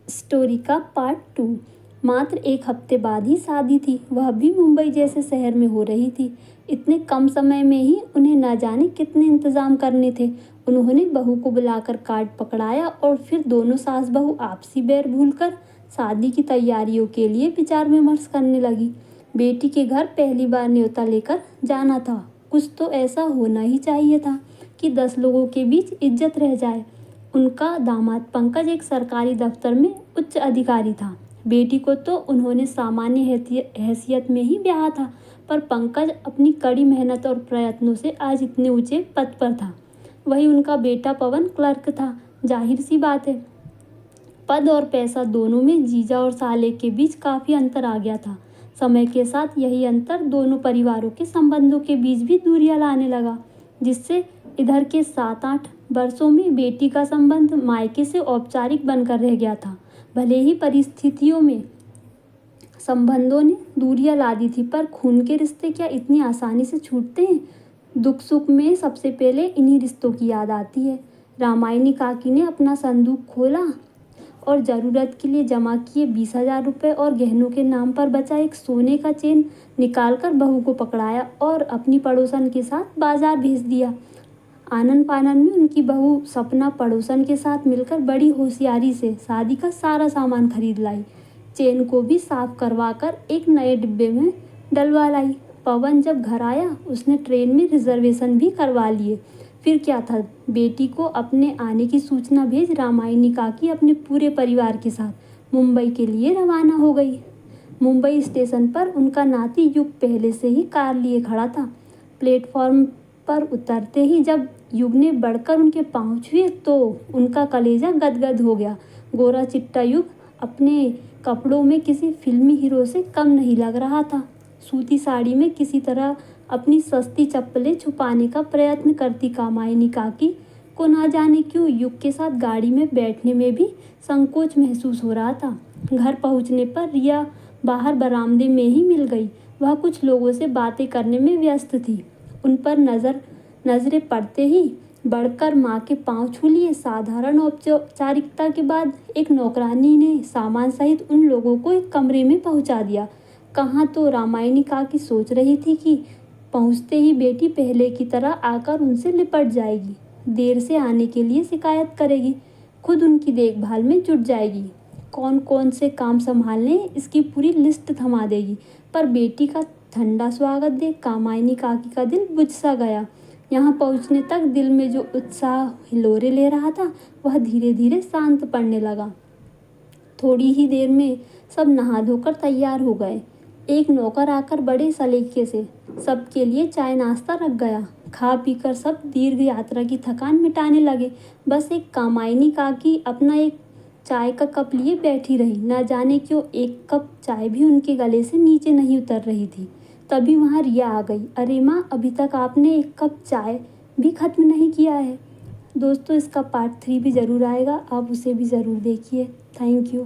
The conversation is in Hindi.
स्टोरी का पार्ट 2। मात्र एक हफ्ते बाद ही शादी थी, वह भी मुंबई जैसे शहर में हो रही थी। इतने कम समय में ही उन्हें ना जाने कितने इंतजाम करने थे। उन्होंने बहू को बुलाकर कार्ड पकड़ाया और फिर दोनों सास बहू आपसी बैर भूलकर शादी की तैयारियों के लिए विचार विमर्श करने लगी। बेटी के घर पहली बार न्योता लेकर जाना था। कुछ तो ऐसा होना ही चाहिए था कि 10 लोगों के बीच इज्जत रह जाए। उनका दामाद पंकज एक सरकारी दफ्तर में उच्च अधिकारी था। बेटी को तो उन्होंने सामान्य हैसियत में ही ब्याहा था, पर पंकज अपनी कड़ी मेहनत और प्रयत्नों से आज इतने ऊंचे पद पर था। वही उनका बेटा पवन क्लर्क था। जाहिर सी बात है, पद और पैसा दोनों में जीजा और साले के बीच काफ़ी अंतर आ गया था। समय के साथ यही अंतर दोनों परिवारों के संबंधों के बीच भी दूरियां लाने लगा, जिससे इधर के 7-8 वर्षों में बेटी का संबंध मायके से औपचारिक बनकर रह गया था। भले ही परिस्थितियों में संबंधों ने दूरियां ला दी थी, पर खून के रिश्ते क्या इतनी आसानी से छूटते हैं? दुख सुख में सबसे पहले इन्हीं रिश्तों की याद आती है। रामायणी काकी ने अपना संदूक खोला और ज़रूरत के लिए जमा किए 20,000 रुपये और गहनों के नाम पर बचा एक सोने का चेन निकालकर बहू को पकड़ाया और अपनी पड़ोसन के साथ बाजार भेज दिया। आनन फानन में उनकी बहू सपना पड़ोसन के साथ मिलकर बड़ी होशियारी से शादी का सारा सामान खरीद लाई। चेन को भी साफ करवाकर एक नए डिब्बे में डलवा लाई। पवन जब घर आया, उसने ट्रेन में रिजर्वेशन भी करवा लिए। फिर क्या था, बेटी को अपने आने की सूचना भेज रामायणी काकी अपने पूरे परिवार के साथ मुंबई के लिए रवाना हो गई। मुंबई स्टेशन पर उनका नाती युग पहले से ही कार लिए खड़ा था। प्लेटफॉर्म पर उतरते ही जब युग ने बढ़कर उनके पाँव छुए तो उनका कलेजा गदगद हो गया। गोरा चिट्टा युग अपने कपड़ों में किसी फिल्मी हीरो से कम नहीं लग रहा था। सूती साड़ी में किसी तरह अपनी सस्ती चप्पलें छुपाने का प्रयत्न करती कामायनी काकी को ना जाने क्यों युग के साथ गाड़ी में बैठने में भी संकोच महसूस हो रहा था। घर पहुंचने पर रिया बाहर बरामदे में ही मिल गई। वह कुछ लोगों से बातें करने में व्यस्त थी। उन पर नजरें पड़ते ही बढ़कर माँ के पांव छू लिए। साधारण औपचारिकता के बाद एक नौकरानी ने सामान सहित उन लोगों को एक कमरे में पहुंचा दिया। कहाँ तो रामायणी काकी सोच रही थी कि पहुंचते ही बेटी पहले की तरह आकर उनसे लिपट जाएगी, देर से आने के लिए शिकायत करेगी, खुद उनकी देखभाल में जुट जाएगी, कौन कौन से काम संभालने इसकी पूरी लिस्ट थमा देगी। पर बेटी का ठंडा स्वागत देख कामायनी काकी का दिल बुझ सा गया। यहाँ पहुँचने तक दिल में जो उत्साह हिलोरे ले रहा था, वह धीरे धीरे शांत पड़ने लगा। थोड़ी ही देर में सब नहा धोकर तैयार हो गए। एक नौकर आकर बड़े सलीके से सबके लिए चाय नाश्ता रख गया। खा पीकर सब दीर्घ यात्रा की थकान मिटाने लगे। बस एक कामायनी काकी अपना एक चाय का कप लिए बैठी रही। न जाने क्यों एक कप चाय भी उनके गले से नीचे नहीं उतर रही थी। तभी वहाँ रिया आ गई। अरे माँ, अभी तक आपने एक कप चाय भी खत्म नहीं किया है। दोस्तों, इसका पार्ट 3 भी ज़रूर आएगा, आप उसे भी ज़रूर देखिए। Thank you.